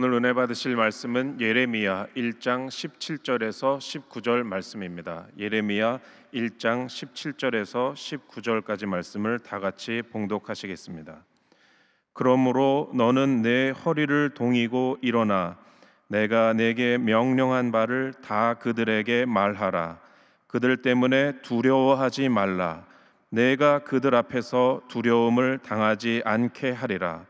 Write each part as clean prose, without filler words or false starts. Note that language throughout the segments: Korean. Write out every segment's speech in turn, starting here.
오늘 은혜 받으실 말씀은 예레미야 1장 17절에서 19절 말씀입니다. 예레미야 1장 17절에서 19절까지 말씀을 다 같이 봉독하시겠습니다. 그러므로 너는 내 허리를 동이고 일어나 내가 내게 명령한 바를 다 그들에게 말하라. 그들 때문에 두려워하지 말라. 내가 그들 앞에서 두려움을 당하지 않게 하리라.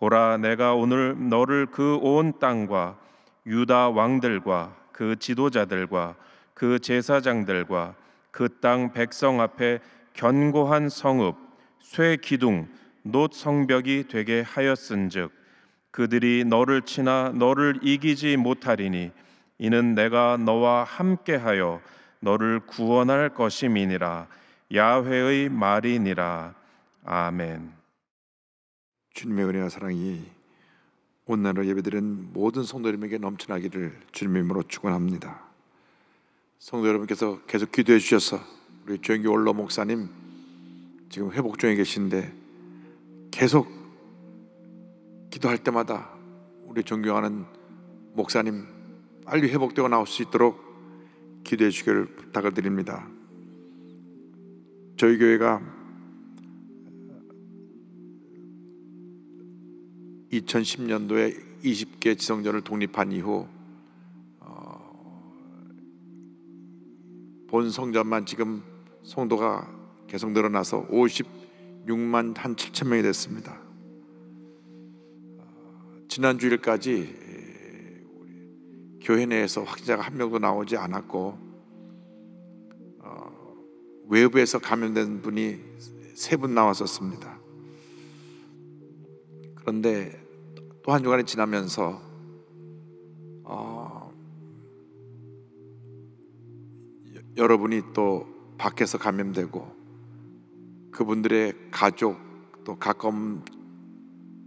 보라, 내가 오늘 너를 그 온 땅과 유다 왕들과 그 지도자들과 그 제사장들과 그 땅 백성 앞에 견고한 성읍, 쇠 기둥, 놋 성벽이 되게 하였은즉 그들이 너를 치나 너를 이기지 못하리니 이는 내가 너와 함께하여 너를 구원할 것임이니라. 야훼의 말이니라. 아멘. 주님의 은혜와 사랑이 오늘날 예배드린 모든 성도 여러분에게 넘쳐나기를 주님의 이름으로 축원합니다. 성도 여러분께서 계속 기도해 주셔서 우리 조영기 원로 목사님 지금 회복 중에 계신데 계속 기도할 때마다 우리 존경하는 목사님 빨리 회복되고 나올 수 있도록 기도해 주기를 부탁을 드립니다. 저희 교회가 2010년도에 20개 지성전을 독립한 이후 본 성전만 지금 성도가 계속 늘어나서 56만 한 7천 명이 됐습니다. 지난 주일까지 교회 내에서 확진자가 한 명도 나오지 않았고 외부에서 감염된 분이 3분 나왔었습니다. 그런데 또 한 주간이 지나면서 여러분이 또 밖에서 감염되고 그분들의 가족 또 가까운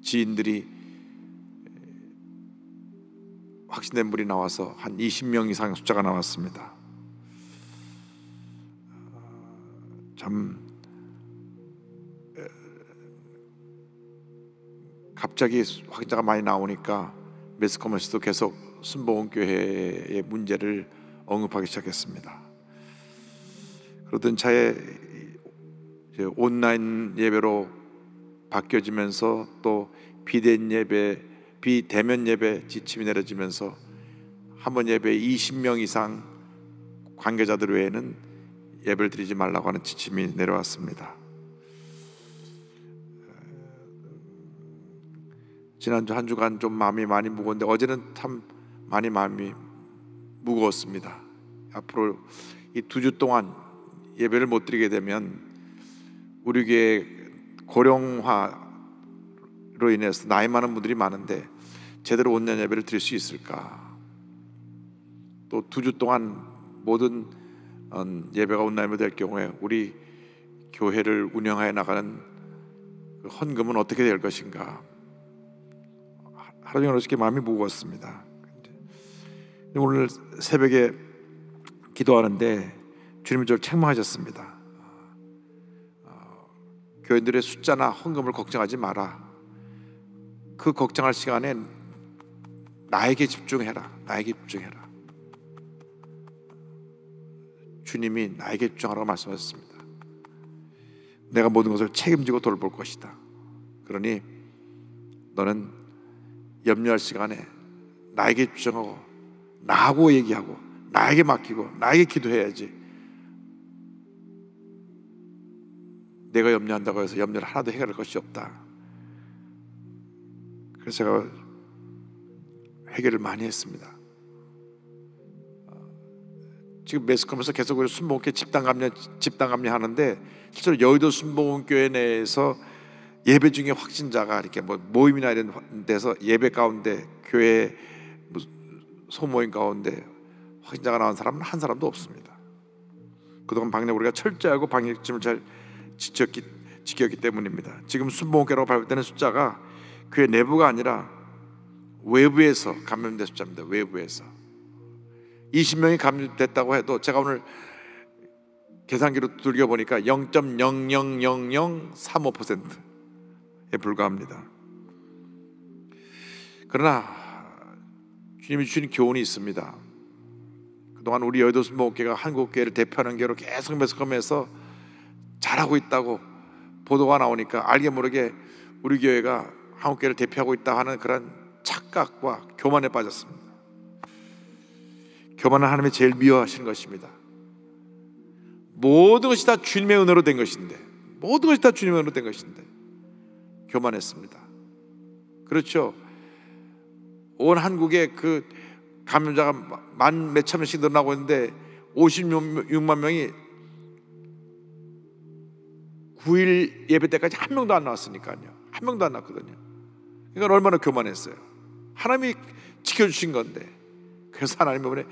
지인들이 확진된 분이 나와서 한 20명 이상 숫자가 나왔습니다. 참 갑자기 확진자가 많이 나오니까 매스컴에서도 계속 순복음교회의 문제를 언급하기 시작했습니다. 그러던 차에 온라인 예배로 바뀌어지면서 또 비대면 예배 지침이 내려지면서 한 번 예배에 20명 이상 관계자들 외에는 예배를 드리지 말라고 하는 지침이 내려왔습니다. 지난주 한 주간 좀 마음이 많이 무거운데 어제는 참 많이 마음이 무거웠습니다. 앞으로 이 2주 동안 예배를 못 드리게 되면 우리 교회 고령화로 인해서 나이 많은 분들이 많은데 제대로 온전 예배를 드릴 수 있을까? 또 2주 동안 모든 예배가 온라인으로 될 경우에 우리 교회를 운영하여 나가는 그 헌금은 어떻게 될 것인가? 하루 종일 어저께 마음이 무거웠습니다. 오늘 새벽에 기도하는데 주님이 저를 책망하셨습니다. 교인들의 숫자나 헌금을 걱정하지 마라. 그 걱정할 시간에 나에게 집중해라. 나에게 집중해라. 주님이 나에게 집중하라고 말씀하셨습니다. 내가 모든 것을 책임지고 돌볼 것이다. 그러니 너는 염려할 시간에 나에게 집중하고 나하고 얘기하고 나에게 맡기고 나에게 기도해야지. 내가 염려한다고 해서 염려를 하나도 해결할 것이 없다. 그래서 제가 회개를 많이 했습니다. 지금 매스컴에서 계속 순복음교회 집단 감리하는데 실제로 여의도 순복음교회 내에서 예배 중에 확진자가 이렇게 뭐 모임이나 이런 데서 예배 가운데 교회 소모임 가운데 확진자가 나온 사람은 한 사람도 없습니다. 그동안 방역 우리가 철저하고 방역지침을 잘 지켰기 때문입니다. 지금 순복음교회라고 발표되는 숫자가 교회 내부가 아니라 외부에서 감염된 숫자입니다. 외부에서 20명이 감염됐다고 해도 제가 오늘 계산기로 두들겨 보니까 0.00035%에 불과합니다. 그러나 주님이 주신 교훈이 있습니다. 그동안 우리 여의도 순복음교회가 한국교회를 대표하는 교회로 계속 매스컴에서 잘하고 있다고 보도가 나오니까 알게 모르게 우리 교회가 한국교회를 대표하고 있다 하는 그런 착각과 교만에 빠졌습니다. 교만은 하나님이 제일 미워하시는 것입니다. 모든 것이 다 주님의 은혜로 된 것인데, 모든 것이 다 주님의 은혜로 된 것인데 교만했습니다. 그렇죠. 온 한국에 그 감염자가 만 몇천 명씩 늘어나고 있는데 56만 명이 9일 예배 때까지 한 명도 안 나왔으니까요. 한 명도 안 나왔거든요. 그러니까 얼마나 교만했어요. 하나님이 지켜주신 건데. 그래서 하나님 이번에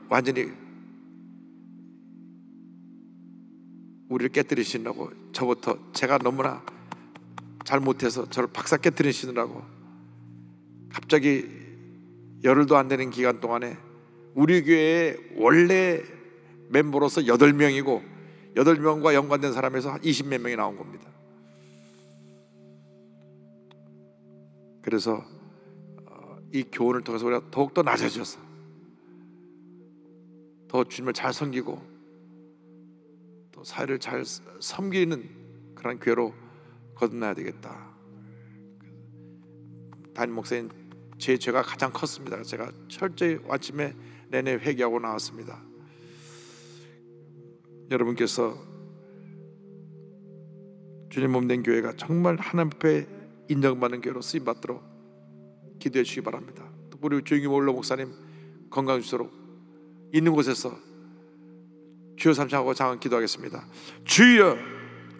완전히 우리를 깨뜨리시느라고, 저부터 제가 너무나 잘못해서 저를 박사 깨뜨리시느라고 갑자기 열흘도 안 되는 기간 동안에 우리 교회의 원래 멤버로서 8명이고 8명과 연관된 사람에서 한 20몇 명이 나온 겁니다. 그래서 이 교훈을 통해서 우리가 더욱더 낮아져서 더 주님을 잘 섬기고 또 사회를 잘 섬기는 그런 교회로 거듭나야 되겠다. 담임 목사님, 제 죄가 가장 컸습니다. 제가 철저히 아침에 내내 회개하고 나왔습니다. 여러분께서 주님 몸된 교회가 정말 하나님 앞에 인정받는 교회로 쓰임받도록 기도해 주시기 바랍니다. 또 우리 조용히 몰로 목사님 건강 주시도록 있는 곳에서 주여 삼창하고 장한 기도하겠습니다. 주여,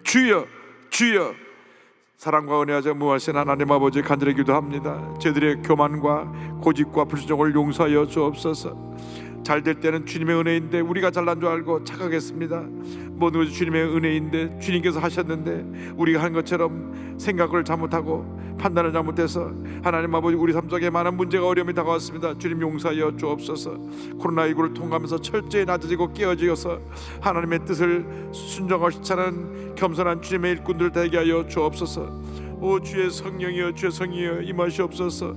주여, 주여. 사랑과 은혜와 무한하신 하나님 아버지, 간절히 기도합니다. 저희들의 교만과 고집과 불순종을 용서하여 주옵소서. 잘 될 때는 주님의 은혜인데 우리가 잘난 줄 알고 착각했습니다. 모든 것이 주님의 은혜인데 주님께서 하셨는데 우리가 한 것처럼 생각을 잘못하고 판단을 잘못해서 하나님 아버지, 우리 삶 속에 많은 문제가 어려움이 다가왔습니다. 주님 용서하여 주옵소서. 코로나19를 통과하면서 철저히 낮아지고 깨어지어서 하나님의 뜻을 순종하고 싶지않은 겸손한 주님의 일꾼들 되게 하여 주옵소서. 오 주의 성령이여, 주의 성령이여 임하시옵소서.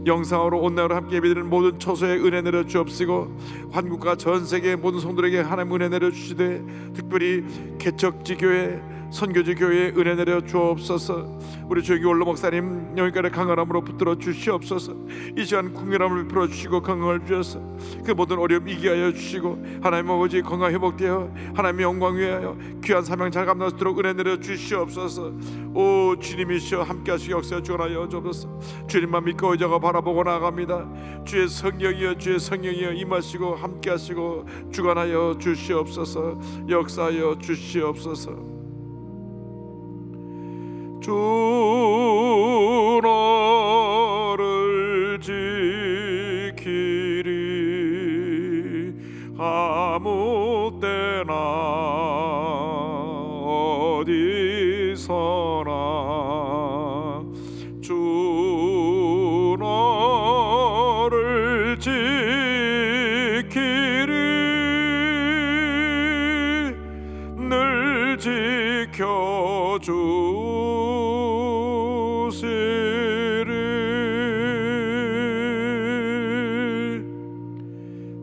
영상으로 온라인으로 함께 예배드리는 모든 처소에 은혜 내려 주옵시고, 한국과 전 세계의 모든 성도에게 하나님 은혜 내려 주시되, 특별히 개척지 교회, 선교지 교회에 은혜 내려 주옵소서. 우리 조기 올로 목사님 영육간의 강건함으로 붙들어 주시옵소서. 이 시간 궁결함을 풀어 주시고 건강을 주셔서 그 모든 어려움 이기게 하여 주시고, 하나님 아버지 건강 회복되어 하나님의 영광 위하여 귀한 사명 잘 감당할 수 있도록 은혜 내려 주시옵소서. 오 주님이시여 함께 하시기 역사에 주관하여 주옵소서. 주님만 믿고 의자가 바라보고 나아갑니다. 주의 성령이여, 주의 성령이여 임하시고 함께 하시고 주관하여 주시옵소서. 역사하여 주시옵소서. 주 너를 지키리 아무 때나 어디서나. 주 너를 지키리 늘 지켜주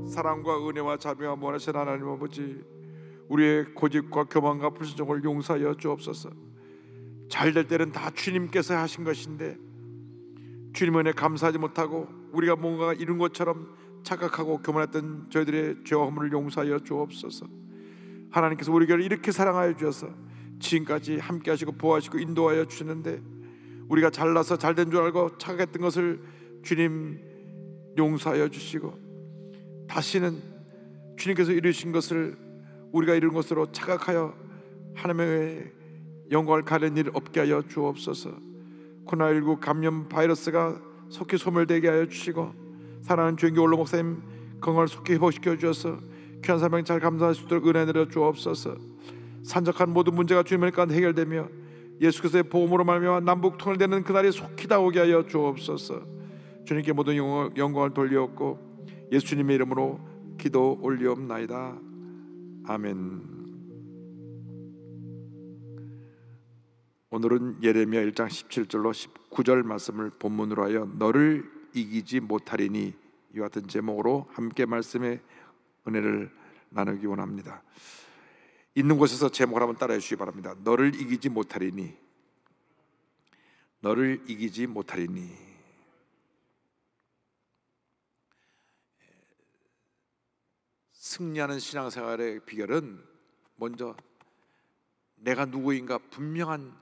사랑과 은혜와 자비와 무한하신 하나님 아버지, 우리의 고집과 교만과 불순종을 용서하여 주옵소서. 잘 될 때는 다 주님께서 하신 것인데 주님 은혜 감사하지 못하고 우리가 뭔가 이룬 것처럼 착각하고 교만했던 저희들의 죄와 허물을 용서하여 주옵소서. 하나님께서 우리 교회를 이렇게 사랑하여 주셔서 지금까지 함께 하시고 보호하시고 인도하여 주시는데, 우리가 잘나서 잘된 줄 알고 착각했던 것을 주님 용서하여 주시고, 다시는 주님께서 이루신 것을 우리가 이룬 것으로 착각하여 하나님의 영광을 가리는 일 없게 하여 주옵소서. 코로나19 감염 바이러스가 속히 소멸되게 하여 주시고, 사랑하는 주인교 올로 목사님 건강을 속히 회복시켜 주셔서 귀한 사명 잘 감당할 수 있도록 은혜 내려 주옵소서. 산적한 모든 문제가 주님의 가운데 해결되며 예수께서의 복음으로 말미암아 남북 통일되는 그날이 속히 다오게 하여 주옵소서. 주님께 모든 영광을 돌리옵고 예수님의 이름으로 기도 올리옵나이다. 아멘. 오늘은 예레미야 1장 17절로 19절 말씀을 본문으로 하여 너를 이기지 못하리니 이와 같은 제목으로 함께 말씀의 은혜를 나누기 원합니다. 있는 곳에서 제목을 한번 따라해 주시기 바랍니다. 너를 이기지 못하리니, 너를 이기지 못하리니. 승리하는 신앙생활의 비결은 먼저 내가 누구인가 분명한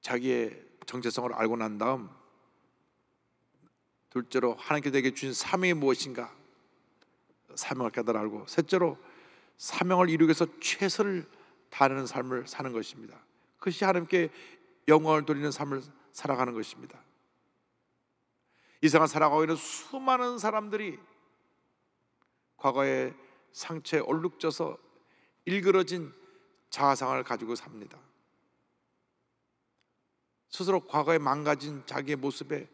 자기의 정체성을 알고 난 다음, 둘째로 하나님께서 내게 주신 사명이 무엇인가 사명을 깨달아 알고, 셋째로 사명을 이루기 위해서 최선을 다하는 삶을 사는 것입니다. 그것이 하나님께 영광을 돌리는 삶을 살아가는 것입니다. 이 세상 살아가고 있는 수많은 사람들이 과거의 상처에 얼룩져서 일그러진 자아상을 가지고 삽니다. 스스로 과거에 망가진 자기의 모습에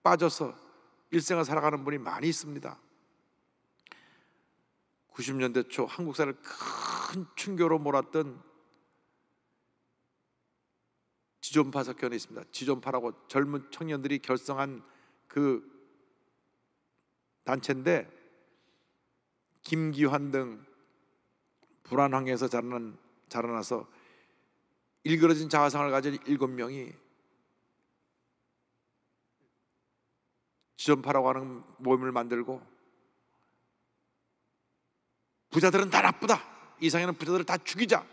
빠져서 일생을 살아가는 분이 많이 있습니다. 90년대 초 한국 사회를 큰 충격으로 몰았던 지존파 사건이 있습니다. 지존파라고 젊은 청년들이 결성한 그 단체인데, 김기환 등 불안 환경에서 자라나서 일그러진 자아상을 가진 7명이 지존파라고 하는 모임을 만들고, 부자들은 다 나쁘다, 이 세상에는 부자들을 다 죽이자,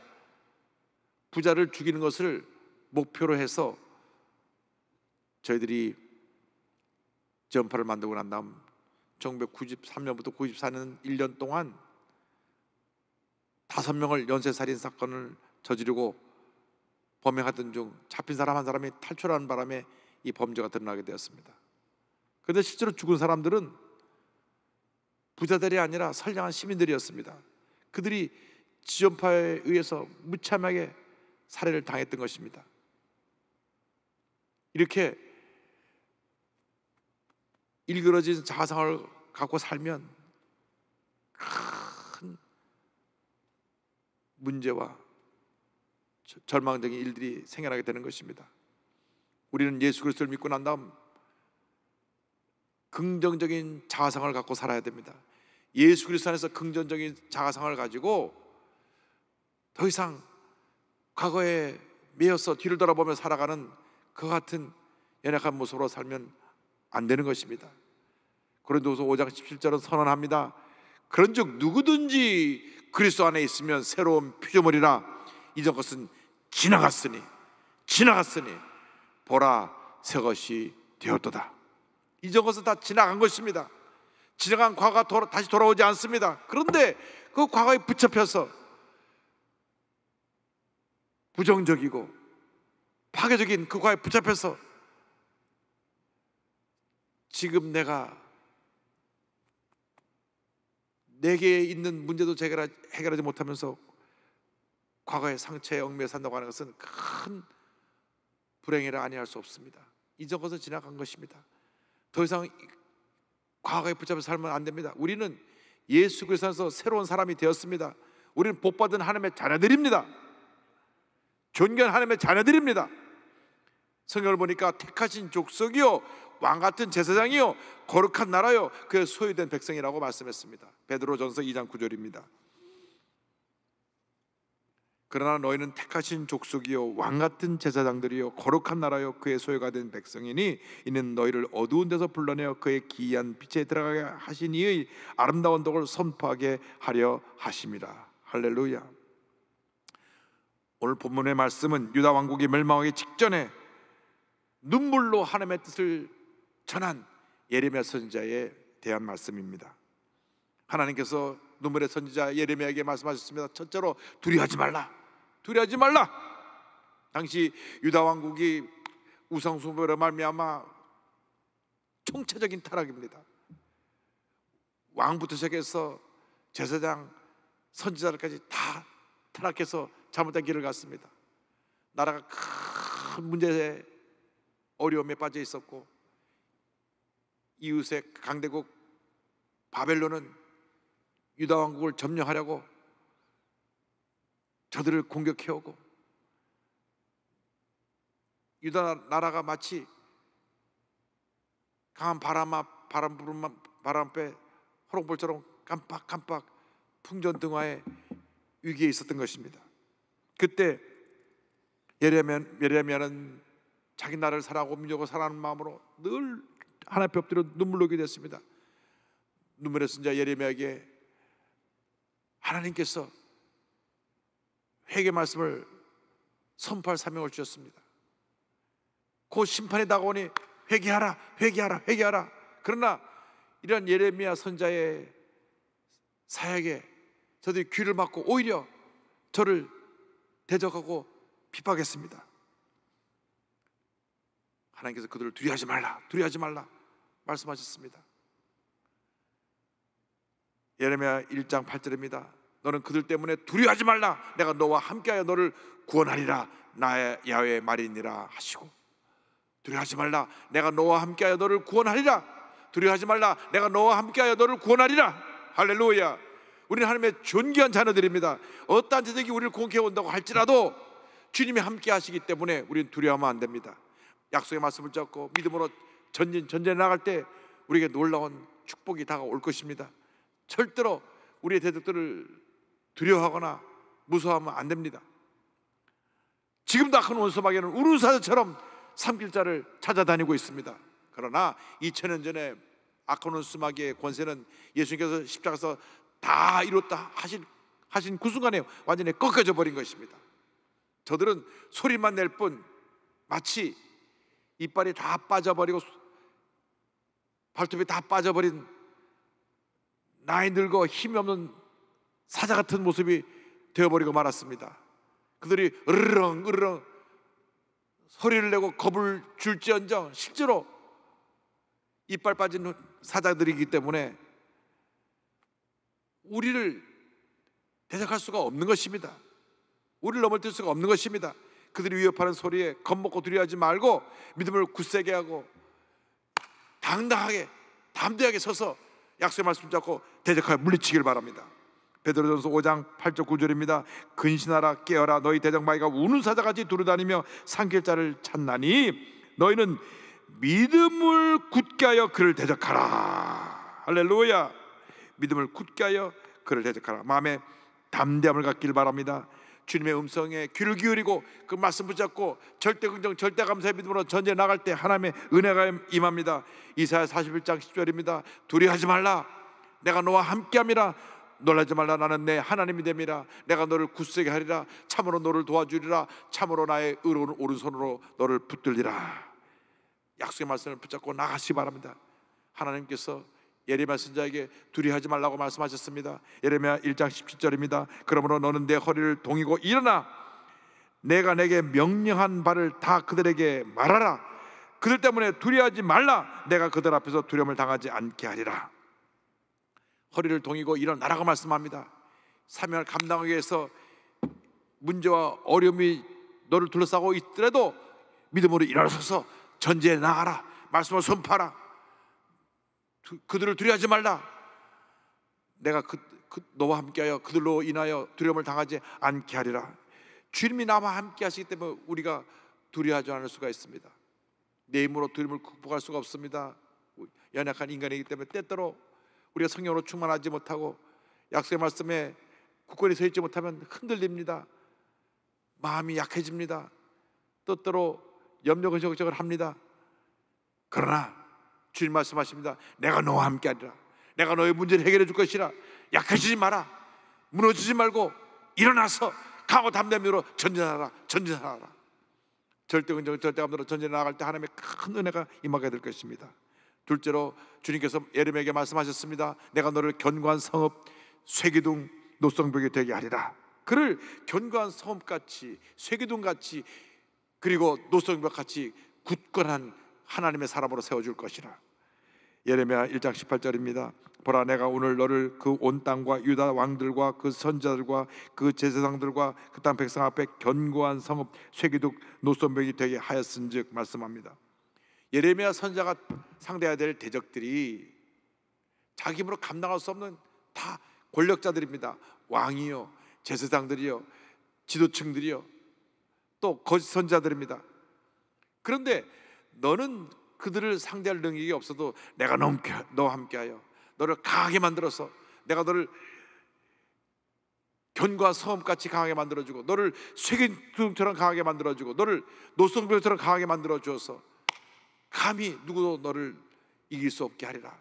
부자를 죽이는 것을 목표로 해서 저희들이 지존파를 만들고 난 다음 1993년부터 94년 1년 동안 5명을 연쇄살인 사건을 저지르고 범행하던 중 잡힌 사람 한 사람이 탈출하는 바람에 이 범죄가 드러나게 되었습니다. 그런데 실제로 죽은 사람들은 부자들이 아니라 선량한 시민들이었습니다. 그들이 지존파에 의해서 무참하게 살해를 당했던 것입니다. 이렇게 일그러진 자아상을 갖고 살면 큰 문제와 절망적인 일들이 생겨나게 되는 것입니다. 우리는 예수 그리스도를 믿고 난 다음 긍정적인 자아상을 갖고 살아야 됩니다. 예수 그리스도 안에서 긍정적인 자아상을 가지고 더 이상 과거에 매여서 뒤를 돌아보며 살아가는 그 같은 연약한 모습으로 살면 안 되는 것입니다. 고린도후서 5장 17절은 선언합니다. 그런즉 누구든지 그리스도 안에 있으면 새로운 피조물이라, 이전 것은 지나갔으니 보라 새 것이 되었도다. 이전 것은 다 지나간 것입니다. 지나간 과거가 다시 돌아오지 않습니다. 그런데 그 과거에 붙잡혀서 부정적이고 파괴적인 그 과거에 붙잡혀서 지금 내게 있는 문제도 해결하지 못하면서 과거의 상처에 얽매여 산다고 하는 것은 큰 불행이라 아니할 수 없습니다. 이전 것은 지나간 것입니다. 더 이상 과거에 붙잡혀 살면 안 됩니다. 우리는 예수 그리스도 안에서 새로운 사람이 되었습니다. 우리는 복받은 하나님의 자녀들입니다. 존귀한 하나님의 자녀들입니다. 성경을 보니까 택하신 족속이요 왕같은 제사장이요 거룩한 나라요 그의 소유된 백성이라고 말씀했습니다. 베드로전서 2장 9절입니다. 그러나 너희는 택하신 족속이요 왕같은 제사장들이요 거룩한 나라요 그의 소유가 된 백성이니 이는 너희를 어두운 데서 불러내어 그의 기이한 빛에 들어가게 하신 이의 아름다운 덕을 선포하게 하려 하심이라. 할렐루야. 오늘 본문의 말씀은 유다 왕국이 멸망하기 직전에 눈물로 하나님의 뜻을 전한 예레미야 선지자에 대한 말씀입니다. 하나님께서 눈물의 선지자 예레미야에게 말씀하셨습니다. 첫째로 두려워하지 말라. 당시 유다 왕국이 우상 숭배로 말미암아 총체적인 타락입니다. 왕부터 시작해서 제사장, 선지자들까지 다 타락해서 잘못된 길을 갔습니다. 나라가 큰 문제에 어려움에 빠져 있었고, 이웃의 강대국 바벨론은 유다 왕국을 점령하려고 저들을 공격해오고, 유다 나라가 마치 강한 바람 앞 바람 부는 바람배 호롱불처럼 깜빡깜빡 풍전등화의 위기에 있었던 것입니다. 그때 예레미야는 자기 나라를 사랑하고 민족을 사랑하는 마음으로 늘 하나님 앞에 엎드려 눈물 흘리게 됐습니다. 눈물의 선자 예레미야에게 하나님께서 회개 말씀을 선포할 사명을 주셨습니다. 곧 심판이 다가오니 회개하라, 회개하라, 회개하라. 그러나 이런 예레미야 선자의 사역에 저들이 귀를 막고 오히려 저를 대적하고 핍박했습니다. 하나님께서 그들을 두려워하지 말라, 두려워하지 말라 말씀하셨습니다. 예레미야 1장 8절입니다. 너는 그들 때문에 두려워하지 말라, 내가 너와 함께하여 너를 구원하리라, 나의 야훼의 말이니라 하시고, 두려워하지 말라, 내가 너와 함께하여 너를 구원하리라, 두려워하지 말라, 내가 너와 함께하여 너를 구원하리라. 할렐루야. 우리는 하나님의 존귀한 자녀들입니다. 어떠한 대적이 우리를 공격해 온다고 할지라도 주님이 함께 하시기 때문에 우리는 두려워하면 안 됩니다. 약속의 말씀을 잡고 믿음으로 전진에 나갈 때 우리에게 놀라운 축복이 다가올 것입니다. 절대로 우리의 대적들을 두려워하거나 무서워하면 안 됩니다. 지금도 악한 원수마귀는 우르사자처럼 삼킬자를 찾아다니고 있습니다. 그러나 2000년 전에 악한 원수마귀의 권세는 예수님께서 십자가에서 다 이뤘다 하신 그 순간에 완전히 꺾여져 버린 것입니다. 저들은 소리만 낼 뿐 마치 이빨이 다 빠져버리고 발톱이 다 빠져버린 나이 늙어 힘이 없는 사자 같은 모습이 되어버리고 말았습니다. 그들이 으르렁 소리를 내고 겁을 줄지언정 실제로 이빨 빠진 사자들이기 때문에 우리를 대적할 수가 없는 것입니다. 우리를 넘어뜨릴 수가 없는 것입니다. 그들이 위협하는 소리에 겁먹고 두려워하지 말고 믿음을 굳세게 하고 당당하게 담대하게 서서 약속의 말씀 잡고 대적하여 물리치길 바랍니다. 베드로전서 5장 8절 9절입니다. 근신하라, 깨어라, 너희 대적마귀가 우는 사자같이 두루다니며 삼킬 자를 찾나니 너희는 믿음을 굳게 하여 그를 대적하라. 할렐루야. 믿음을 굳게 하여 그를 대적하라. 마음에 담대함을 갖길 바랍니다. 주님의 음성에 귀를 기울이고 그 말씀 붙잡고 절대 긍정 절대 감사의 믿음으로 전쟁에 나갈 때 하나님의 은혜가 임합니다. 이사야 41장 10절입니다. 두려워하지 말라, 내가 너와 함께함이라. 놀라지 말라, 나는 내 하나님이 됨이라. 내가 너를 굳세게 하리라. 참으로 너를 도와주리라. 참으로 나의 의로운 오른손으로 너를 붙들리라. 약속의 말씀을 붙잡고 나가시 바랍니다. 하나님께서 예레미야 선지자에게 두려워하지 말라고 말씀하셨습니다. 예레미야 1장 17절입니다. 그러므로 너는 내 허리를 동이고 일어나 내가 내게 명령한 바를 다 그들에게 말하라. 그들 때문에 두려워하지 말라. 내가 그들 앞에서 두려움을 당하지 않게 하리라. 허리를 동이고 일어나라고 말씀합니다. 사명을 감당하기 위해서 문제와 어려움이 너를 둘러싸고 있더라도 믿음으로 일어서서 전쟁에 나가라. 말씀을 선포하라. 그들을 두려워하지 말라. 내가 너와 함께하여 그들로 인하여 두려움을 당하지 않게 하리라. 주님이 나와 함께 하시기 때문에 우리가 두려워하지 않을 수가 있습니다. 내 힘으로 두려움을 극복할 수가 없습니다. 연약한 인간이기 때문에 때때로 우리가 성령으로 충만하지 못하고 약속의 말씀에 굳건히 서 있지 못하면 흔들립니다. 마음이 약해집니다. 때때로 염려근심을 합니다. 그러나 주님 말씀하십니다. 내가 너와 함께하리라. 내가 너의 문제를 해결해 줄 것이라. 약해지지 마라. 무너지지 말고 일어나서 강하고 담대한 믿음으로 전진하라. 전진하라. 절대긍정 절대감으로 전진해 나갈 때 하나님의 큰 은혜가 임하게 될 것입니다. 둘째로 주님께서 예레미야에게 말씀하셨습니다. 내가 너를 견고한 성읍 쇠기둥 노성벽이 되게 하리라. 그를 견고한 성읍같이 쇠기둥같이 그리고 노성벽같이 굳건한 하나님의 사람으로 세워줄 것이라. 예레미야 1장 18절입니다. 보라, 내가 오늘 너를 그 온 땅과 유다 왕들과 그 선자들과 그 제사장들과 그 땅 백성 앞에 견고한 성읍 쇠기둥 노선벽이 되게 하였은즉 말씀합니다. 예레미야 선자가 상대해야 될 대적들이 자기 힘으로 감당할 수 없는 다 권력자들입니다. 왕이요, 제사장들이요, 지도층들이요, 또 거짓 선자들입니다. 그런데 너는 그들을 상대할 능력이 없어도 내가 너와 함께하여 너를 강하게 만들어서 내가 너를 견과 섬같이 강하게 만들어주고 너를 쇠기둥처럼 강하게 만들어주고 너를 노성병처럼 강하게 만들어주어서 감히 누구도 너를 이길 수 없게 하리라.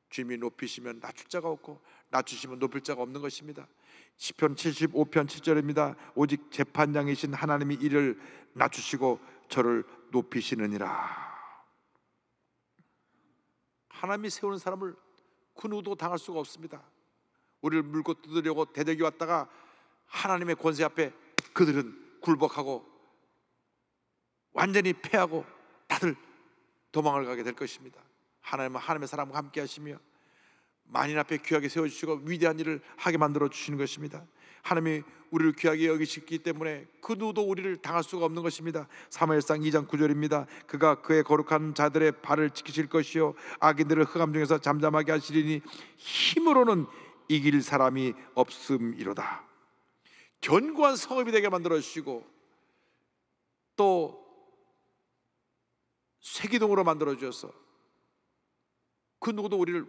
주님이 높이시면 낮출 자가 없고 낮추시면 높일 자가 없는 것입니다. 시편 75편 7절입니다. 오직 재판장이신 하나님이 이를 낮추시고 저를 높이시느니라. 하나님이 세우는 사람을 그 누구도 당할 수가 없습니다. 우리를 물고 뜯으려고 대적이 왔다가 하나님의 권세 앞에 그들은 굴복하고 완전히 패하고 다들 도망을 가게 될 것입니다. 하나님은 하나님의 사람과 함께 하시며 만인 앞에 귀하게 세워주시고 위대한 일을 하게 만들어 주시는 것입니다. 하나님이 우리를 귀하게 여기시기 때문에 그 누구도 우리를 당할 수가 없는 것입니다. 사무엘상 2장 9절입니다. 그가 그의 거룩한 자들의 발을 지키실 것이요 악인들을 흑암 중에서 잠잠하게 하시리니 힘으로는 이길 사람이 없음이로다. 견고한 성읍이 되게 만들어 주시고 또 쇠기둥으로 만들어 주셔서 그 누구도 우리를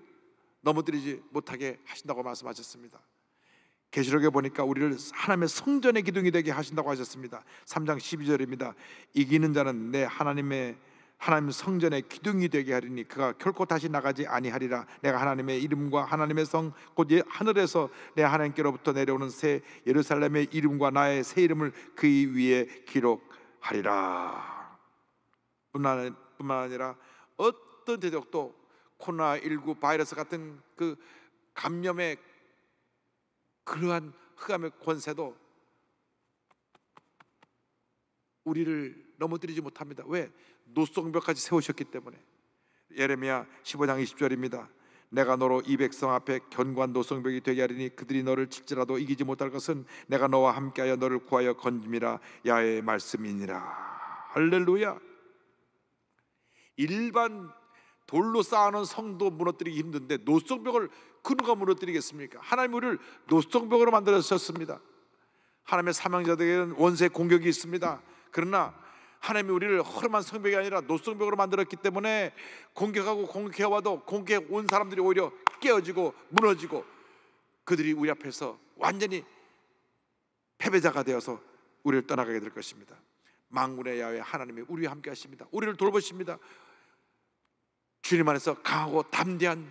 넘어뜨리지 못하게 하신다고 말씀하셨습니다. 계시록에 보니까 우리를 하나님의 성전의 기둥이 되게 하신다고 하셨습니다. 3장 12절입니다. 이기는 자는 내 하나님 성전의 기둥이 되게 하리니 그가 결코 다시 나가지 아니하리라. 내가 하나님의 이름과 하나님의 성 곧 하늘에서 내 하나님께로부터 내려오는 새 예루살렘의 이름과 나의 새 이름을 그 위에 기록하리라. 뿐만 아니라 어떤 대적도 코로나19 바이러스 같은 그 감염의 그러한 흑암의 권세도 우리를 넘어뜨리지 못합니다. 왜? 노성벽까지 세우셨기 때문에. 예레미야 15장 20절입니다. 내가 너로 이 백성 앞에 견고한 노성벽이 되게 하리니 그들이 너를 칠지라도 이기지 못할 것은 내가 너와 함께하여 너를 구하여 건짐이라 야의 말씀이니라. 할렐루야. 일반 돌로 쌓아놓은 성도 무너뜨리기 힘든데 노성벽을 그 누가 무너뜨리겠습니까? 하나님 우리를 노성벽으로 만들어주셨습니다. 하나님의 사명자들에게는 원수의 공격이 있습니다. 그러나 하나님이 우리를 허름한 성벽이 아니라 노성벽으로 만들었기 때문에 공격하고 공격해와도 공격해 온 사람들이 오히려 깨어지고 무너지고 그들이 우리 앞에서 완전히 패배자가 되어서 우리를 떠나가게 될 것입니다. 만군의 야훼 하나님이 우리와 함께 하십니다. 우리를 돌보십니다. 주님 안에서 강하고 담대한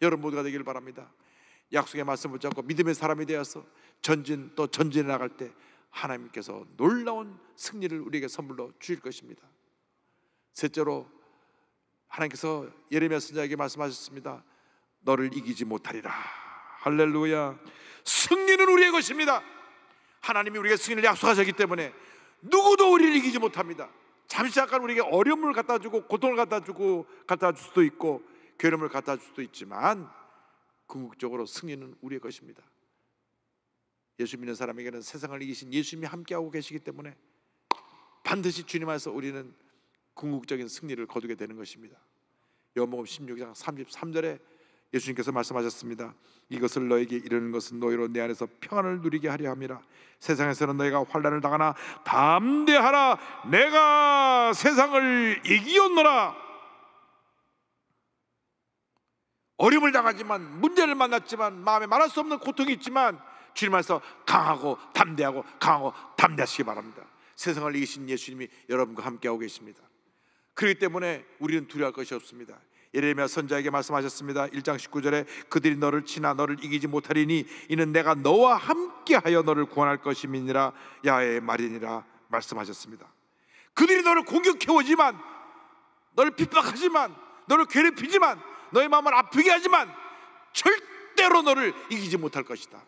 여러분 모두가 되기를 바랍니다. 약속의 말씀을 붙잡고 믿음의 사람이 되어서 전진해 나갈 때 하나님께서 놀라운 승리를 우리에게 선물로 주실 것입니다. 셋째로 하나님께서 예레미야 선지자에게 말씀하셨습니다. 너를 이기지 못하리라. 할렐루야. 승리는 우리의 것입니다. 하나님이 우리에게 승리를 약속하셨기 때문에 누구도 우리를 이기지 못합니다. 잠시 잠깐 우리에게 어려움을 갖다 주고 고통을 갖다 줄 수도 있고 괴로움을 갖다 줄 수도 있지만 궁극적으로 승리는 우리의 것입니다. 예수 믿는 사람에게는 세상을 이기신 예수님이 함께하고 계시기 때문에 반드시 주님 안에서 우리는 궁극적인 승리를 거두게 되는 것입니다. 요한복음 16장 33절에 예수님께서 말씀하셨습니다. 이것을 너에게 이르는 것은 너희로 내 안에서 평안을 누리게 하려 함이라. 세상에서는 너희가 환난을 당하나 담대하라. 내가 세상을 이기었노라. 어려움을 당하지만 문제를 만났지만 마음에 말할 수 없는 고통이 있지만 주님 안에서 강하고 담대하시기 바랍니다. 세상을 이기신 예수님이 여러분과 함께하고 계십니다. 그렇기 때문에 우리는 두려워할 것이 없습니다. 예레미야 선지자에게 말씀하셨습니다. 1장 19절에 그들이 너를 치나 너를 이기지 못하리니 이는 내가 너와 함께하여 너를 구원할 것임이니라 야의 말이니라 말씀하셨습니다. 그들이 너를 공격해오지만 너를 핍박하지만 너를 괴롭히지만 너의 마음을 아프게 하지만 절대로 너를 이기지 못할 것이다.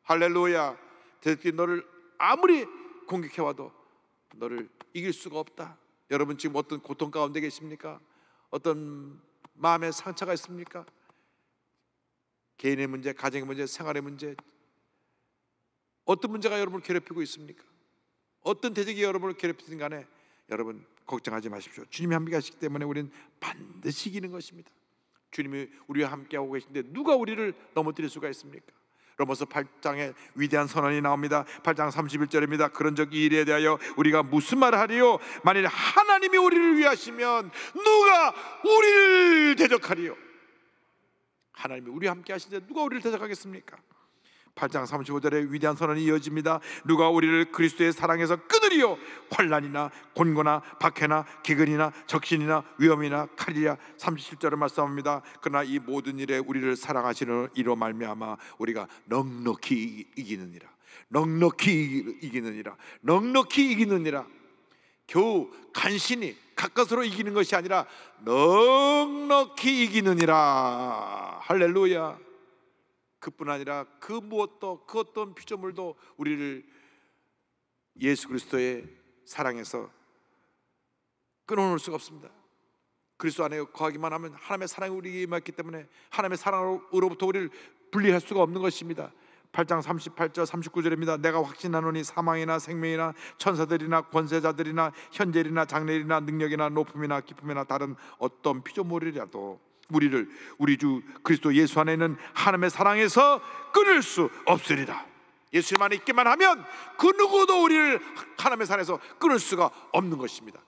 할렐루야. 대적들이 너를 아무리 공격해와도 너를 이길 수가 없다. 여러분 지금 어떤 고통 가운데 계십니까? 어떤 마음의 상처가 있습니까? 개인의 문제, 가정의 문제, 생활의 문제, 어떤 문제가 여러분을 괴롭히고 있습니까? 어떤 대적이 여러분을 괴롭히든 간에 여러분 걱정하지 마십시오. 주님이 함께 하시기 때문에 우리는 반드시 이기는 것입니다. 주님이 우리와 함께하고 계신데 누가 우리를 넘어뜨릴 수가 있습니까? 로마서 8장에 위대한 선언이 나옵니다. 8장 31절입니다. 그런즉 이 일에 대하여 우리가 무슨 말을 하리요? 만일 하나님이 우리를 위하시면 누가 우리를 대적하리요? 하나님이 우리와 함께 하시는데 누가 우리를 대적하겠습니까? 8장 35절에 위대한 선언이 이어집니다. 누가 우리를 그리스도의 사랑에서 끊으리요? 환난이나 곤고나 박해나 기근이나 적신이나 위험이나 칼이야. 37절에 말씀합니다. 그러나 이 모든 일에 우리를 사랑하시는 이로 말미암아 우리가 넉넉히 이기느니라. 넉넉히 이기느니라. 넉넉히 이기느니라. 겨우 간신히 가까스로 이기는 것이 아니라 넉넉히 이기느니라. 할렐루야. 그뿐 아니라 그 무엇도 그 어떤 피조물도 우리를 예수 그리스도의 사랑에서 끊어놓을 수가 없습니다. 그리스도 안에 거하기만 하면 하나님의 사랑이 우리에게 임했기 때문에 하나님의 사랑으로부터 우리를 분리할 수가 없는 것입니다. 8장 38절 39절입니다. 내가 확신하노니 사망이나 생명이나 천사들이나 권세자들이나 현재일이나 장래일이나 능력이나 높음이나 깊음이나 다른 어떤 피조물이라도 우리를 우리 주 그리스도 예수 안에 있는 하나님의 사랑에서 끊을 수 없으리라. 예수님 안에 있기만 하면 그 누구도 우리를 하나님의 사랑에서 끊을 수가 없는 것입니다.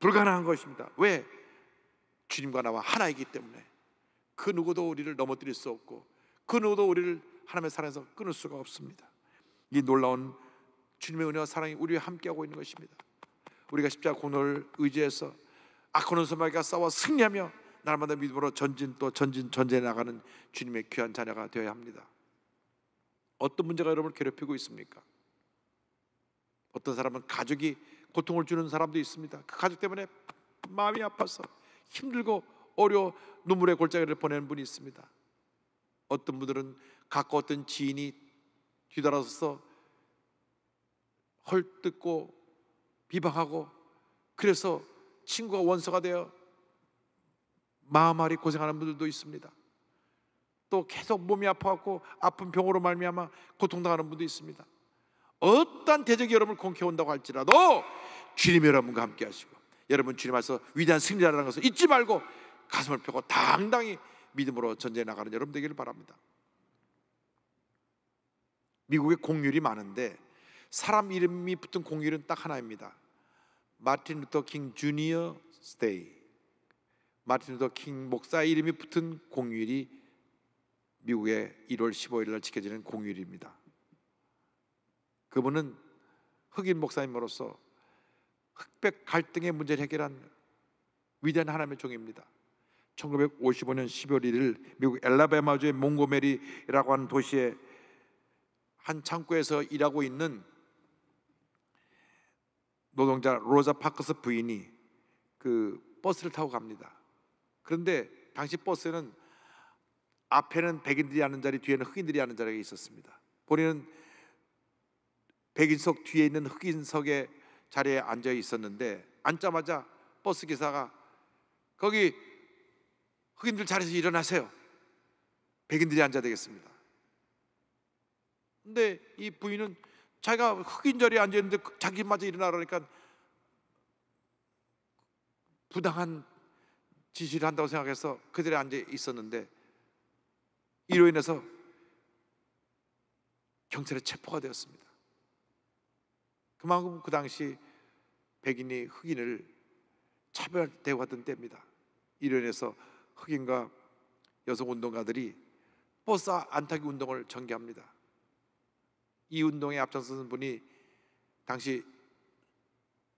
불가능한 것입니다. 왜? 주님과 나와 하나이기 때문에 그 누구도 우리를 넘어뜨릴 수 없고 그 누구도 우리를 하나님의 사랑에서 끊을 수가 없습니다. 이 놀라운 주님의 은혜와 사랑이 우리와 함께하고 있는 것입니다. 우리가 십자가 공로를 의지해서 악한 선마귀가 싸워 승리하며 날마다 믿음으로 전진해 나가는 주님의 귀한 자녀가 되어야 합니다. 어떤 문제가 여러분을 괴롭히고 있습니까? 어떤 사람은 가족이 고통을 주는 사람도 있습니다. 그 가족 때문에 마음이 아파서 힘들고 어려워 눈물의 골짜기를 보내는 분이 있습니다. 어떤 분들은 가까웠던 지인이 뒤돌아서서 헐뜯고 비방하고 그래서 친구가 원수가 되어 마음앓이 고생하는 분들도 있습니다. 또 계속 몸이 아파갖고 아픈 병으로 말미암아 고통당하는 분도 있습니다. 어떠한 대적이 여러분을 공격해온다고 할지라도 주님이 여러분과 함께 하시고 여러분 주님 앞에서 위대한 승리자라는 것을 잊지 말고 가슴을 펴고 당당히 믿음으로 전쟁에 나가는 여러분 되기를 바랍니다. 미국에 공휴일이 많은데 사람 이름이 붙은 공휴일은 딱 하나입니다. 마틴 루터 킹 주니어 스데이. 마틴 루터 킹 목사의 이름이 붙은 공휴일이 미국의 1월 15일 날 지켜지는 공휴일입니다. 그분은 흑인 목사님으로서 흑백 갈등의 문제를 해결한 위대한 하나님의 종입니다. 1955년 12월 1일 미국 엘라바마주의 몽고메리라고 하는 도시에 한 창고에서 일하고 있는 노동자 로자 파커스 부인이 그 버스를 타고 갑니다. 그런데 당시 버스는 앞에는 백인들이 앉는 자리, 뒤에는 흑인들이 앉는 자리가 있었습니다. 본인은 백인석 뒤에 있는 흑인석의 자리에 앉아 있었는데 앉자마자 버스 기사가 거기 흑인들 자리에서 일어나세요. 백인들이 앉아야 되겠습니다. 근데 이 부인은 자기가 흑인 자리에 앉아 있는데 자기마저 일어나라니까 부당한 지시를 한다고 생각해서 그 자리에 앉아 있었는데 이로 인해서 경찰에 체포가 되었습니다. 그만큼 그 당시 백인이 흑인을 차별 대우하던 때입니다. 이로 인해서 흑인과 여성 운동가들이 버스 안타기 운동을 전개합니다. 이 운동에 앞장서는 분이 당시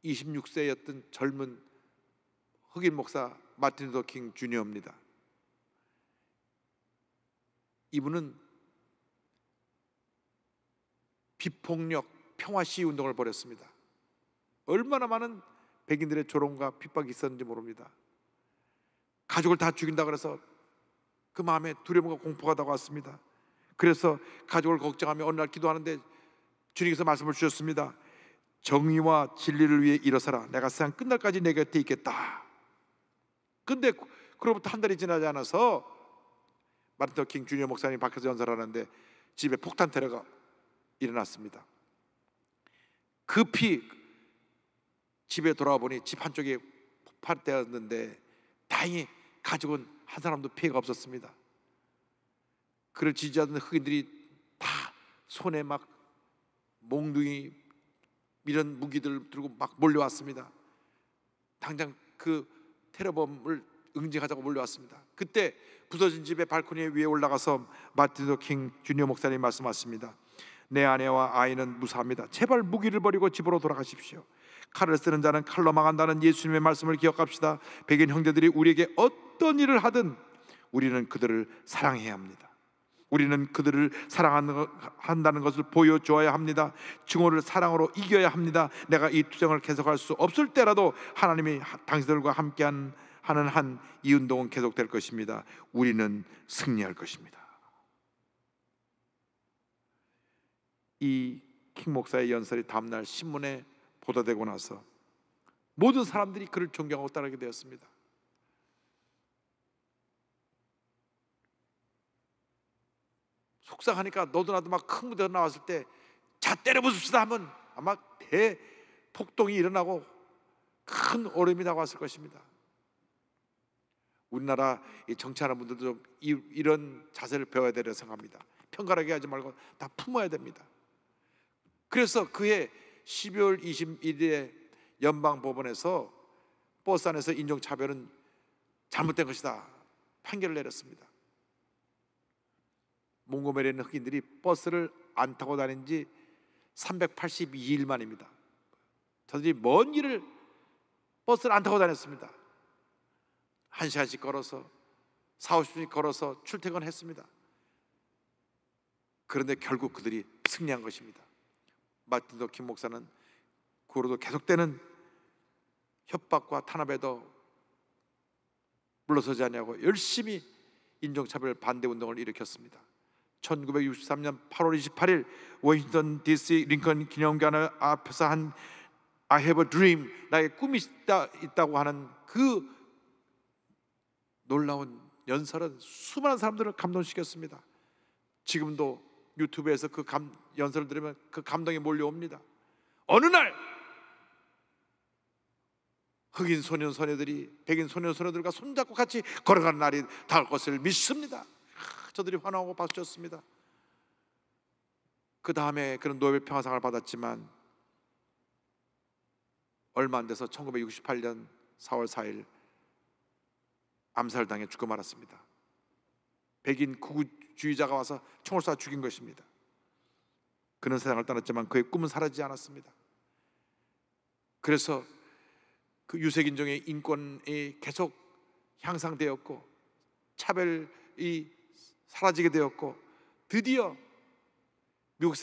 26세였던 젊은 흑인 목사 마틴 루터 킹 주니어입니다. 이분은 비폭력 평화 시위 운동을 벌였습니다. 얼마나 많은 백인들의 조롱과 핍박이 있었는지 모릅니다. 가족을 다 죽인다 그래서 그 마음에 두려움과 공포가 다가왔습니다. 그래서 가족을 걱정하며 어느 날 기도하는데 주님께서 말씀을 주셨습니다. 정의와 진리를 위해 일어서라. 내가 세상 끝날까지 내 곁에 있겠다. 근데 그로부터 한 달이 지나지 않아서 마틴 루터 킹 주니어 목사님이 밖에서 연설을 하는데 집에 폭탄 테러가 일어났습니다. 급히 집에 돌아와 보니 집 한쪽이 폭발되었는데 다행히 가족은 한 사람도 피해가 없었습니다. 그를 지지하던 흑인들이 손에 막 몽둥이 이런 무기들 들고 막 몰려왔습니다. 당장 그 테러범을 응징하자고 몰려왔습니다. 그때 부서진 집의 발코니 위에 올라가서 마틴 루터 킹 주니어 목사님 말씀하십니다. 내 아내와 아이는 무사합니다. 제발 무기를 버리고 집으로 돌아가십시오. 칼을 쓰는 자는 칼로 망한다는 예수님의 말씀을 기억합시다. 백인 형제들이 우리에게 어떤 일을 하든 우리는 그들을 사랑해야 합니다. 우리는 그들을 사랑한다는 것을 보여줘야 합니다. 증오를 사랑으로 이겨야 합니다. 내가 이 투쟁을 계속할 수 없을 때라도 하나님이 당신들과 함께하는 한 이 운동은 계속될 것입니다. 우리는 승리할 것입니다. 이 킹 목사의 연설이 다음날 신문에 보도되고 나서 모든 사람들이 그를 존경하고 따르게 되었습니다. 속상하니까 너도 나도 막 큰 무대에 나왔을 때 자 때려 부숩시다 하면 아마 대폭동이 일어나고 큰 어려움이 나왔을 것입니다. 우리나라 정치하는 분들도 좀 이런 자세를 배워야 되리라 생각합니다. 편가르게 하지 말고 다 품어야 됩니다. 그래서 그해 12월 21일에 연방법원에서 버스 안에서 인종차별은 잘못된 것이다 판결을 내렸습니다. 몽고메리에 있는 흑인들이 버스를 안 타고 다닌 지 382일 만입니다. 저들이 먼 길을 버스를 안 타고 다녔습니다. 1시간씩 걸어서 40분씩 걸어서 출퇴근했습니다. 그런데 결국 그들이 승리한 것입니다. 마틴 루터 킹 목사는 그 후로도 계속되는 협박과 탄압에도 물러서지 않냐고 열심히 인종차별 반대 운동을 일으켰습니다. 1963년 8월 28일 워싱턴 DC 링컨 기념관 앞에서 한 I have a dream, 나의 꿈이 있다고 하는 그 놀라운 연설은 수많은 사람들을 감동시켰습니다. 지금도 유튜브에서 그 연설을 들으면 그 감동이 몰려옵니다. 어느 날 흑인 소년 소녀들이 백인 소년 소녀들과 손잡고 같이 걸어가는 날이 닿을 것을 믿습니다. 저들이 환호하고 박수쳤습니다. 그 다음에 그런 노벨 평화상을 받았지만 얼마 안 돼서 1968년 4월 4일 암살당해 죽고 말았습니다. 백인 극우주의자가 와서 총을 쏴 죽인 것입니다. 그는 세상을 떠났지만 그의 꿈은 사라지지 않았습니다. 그래서 그 유색인종의 인권이 계속 향상되었고 차별이 사라지게 되었고 드디어 미국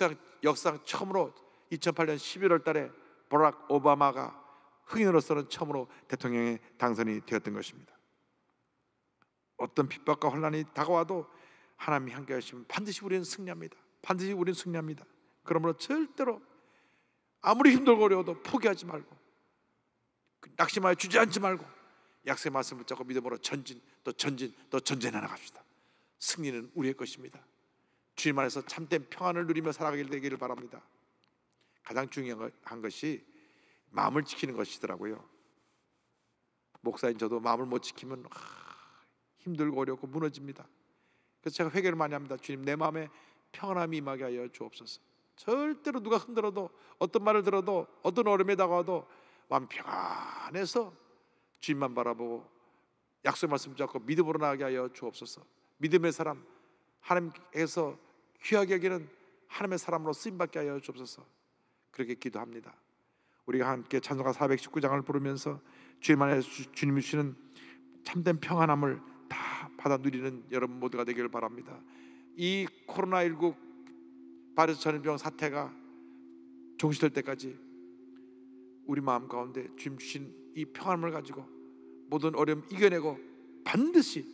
역사상 처음으로 2008년 11월 달에 버락 오바마가 흑인으로서는 처음으로 대통령에 당선이 되었던 것입니다. 어떤 핍박과 혼란이 다가와도 하나님이 함께 하시면 반드시 우리는 승리합니다. 반드시 우리는 승리합니다. 그러므로 절대로 아무리 힘들고 어려워도 포기하지 말고 낙심하여 주저앉지 말고 약속의 말씀을 붙잡고 믿음으로 전진 또 전진 또 전진해 나갑시다. 승리는 우리의 것입니다. 주님 안에서 참된 평안을 누리며 살아가게 되기를 바랍니다. 가장 중요한 것이 마음을 지키는 것이더라고요. 목사인 저도 마음을 못 지키면 힘들고 어렵고 무너집니다. 그래서 제가 회개를 많이 합니다. 주님, 내 마음에 평안함이 임하게 하여 주옵소서. 절대로 누가 흔들어도 어떤 말을 들어도 어떤 어려움이 다가와도 마음 평안해서 주님만 바라보고 약속의 말씀 잡고 믿음으로 나가게 하여 주옵소서. 믿음의 사람, 하나님께서 귀하게 여기는 하나님의 사람으로 쓰임받게 하여 주옵소서. 그렇게 기도합니다. 우리가 함께 찬송가 419장을 부르면서 주님 안에 주님이 주시는 참된 평안함을 다 받아 누리는 여러분 모두가 되기를 바랍니다. 이 코로나19 바이러스 전염병 사태가 종식될 때까지 우리 마음 가운데 주님 주신 이 평안함을 가지고 모든 어려움 이겨내고 반드시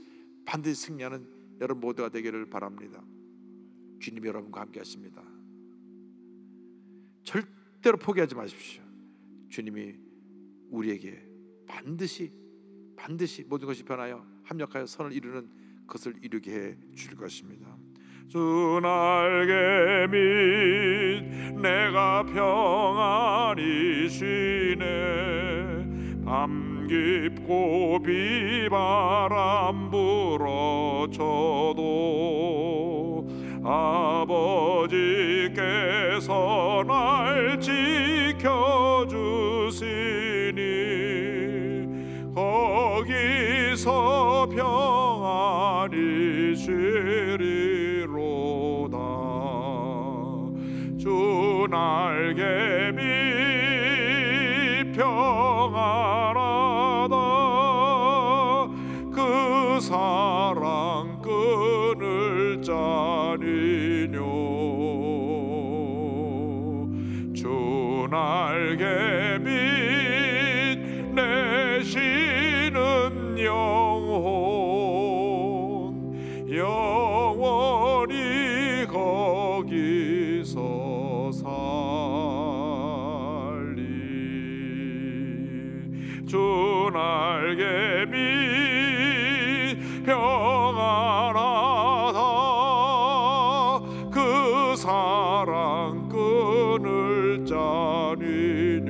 승리하는 여러분 모두가 되기를 바랍니다. 주님 여러분과 함께 하십니다. 절대로 포기하지 마십시오. 주님이 우리에게 반드시 모든 것이 변하여 합력하여 선을 이루는 것을 이루게 해 줄 것입니다. 주 날개 밑 내가 평안히 쉬네. 밤 깊고 비바람 불어쳐도 아버지께서 날 지켜주시니 거기서 평안히 쉬리로다. 주 날개 밑 평안하다. 그 사랑 끊을 자니뇨. 주 날개 밑 내쉬는 영원히 거기서 살리. 주 날개 밑 평안하다. 그 사랑 끊을 자니뇨.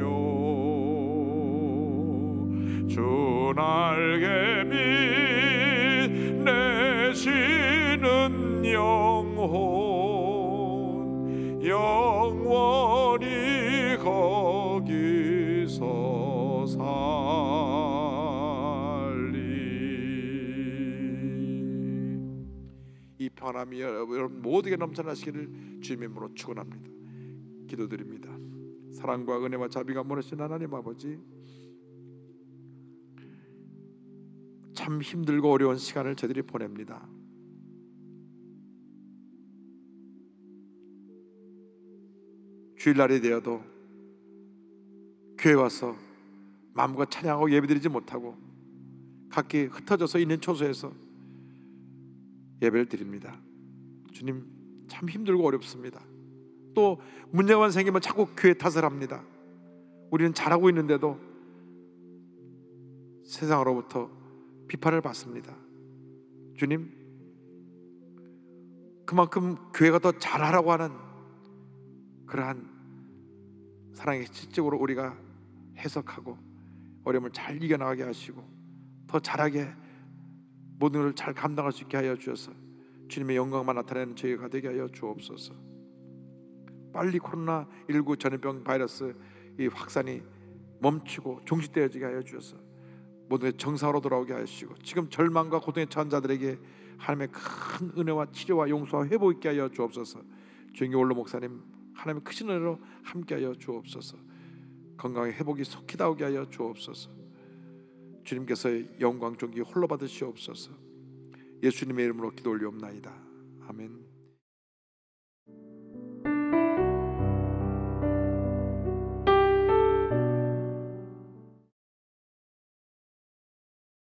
주 날개 밑 내쉬는 영원히 거기서 살리. 이 평안함이 여러분 모두에게 넘쳐나시기를 주님의 이름으로 축원합니다. 기도드립니다. 사랑과 은혜와 자비가 많으신 하나님 아버지, 참 힘들고 어려운 시간을 저희들이 보냅니다. 주일날이 되어도 교회 와서 마음과 찬양하고 예배드리지 못하고 각기 흩어져서 있는 초소에서 예배를 드립니다. 주님, 참 힘들고 어렵습니다. 또 문제만 생기면 자꾸 교회 탓을 합니다. 우리는 잘하고 있는데도 세상으로부터 비판을 받습니다. 주님, 그만큼 교회가 더 잘하라고 하는 그러한 사랑의 실적으로 우리가 해석하고 어려움을 잘 이겨나가게 하시고 더 잘하게 모든 것을 잘 감당할 수 있게 하여 주셔서 주님의 영광만 나타내는 저희가 되게 하여 주옵소서. 빨리 코로나19 전염병 바이러스 이 확산이 멈추고 종식되어지게 하여 주셔서 모든 게 정상으로 돌아오게 하시고 지금 절망과 고통에 처한 자들에게 하나님의 큰 은혜와 치료와 용서와 회복 있게 하여 주옵소서. 주인교 올로 목사님 하나님의 크신 은혜로 함께하여 주옵소서. 건강의 회복이 속히 나오게 하여 주옵소서. 주님께서 영광 존귀 홀로 받으시옵소서. 예수님의 이름으로 기도 올리옵나이다. 아멘.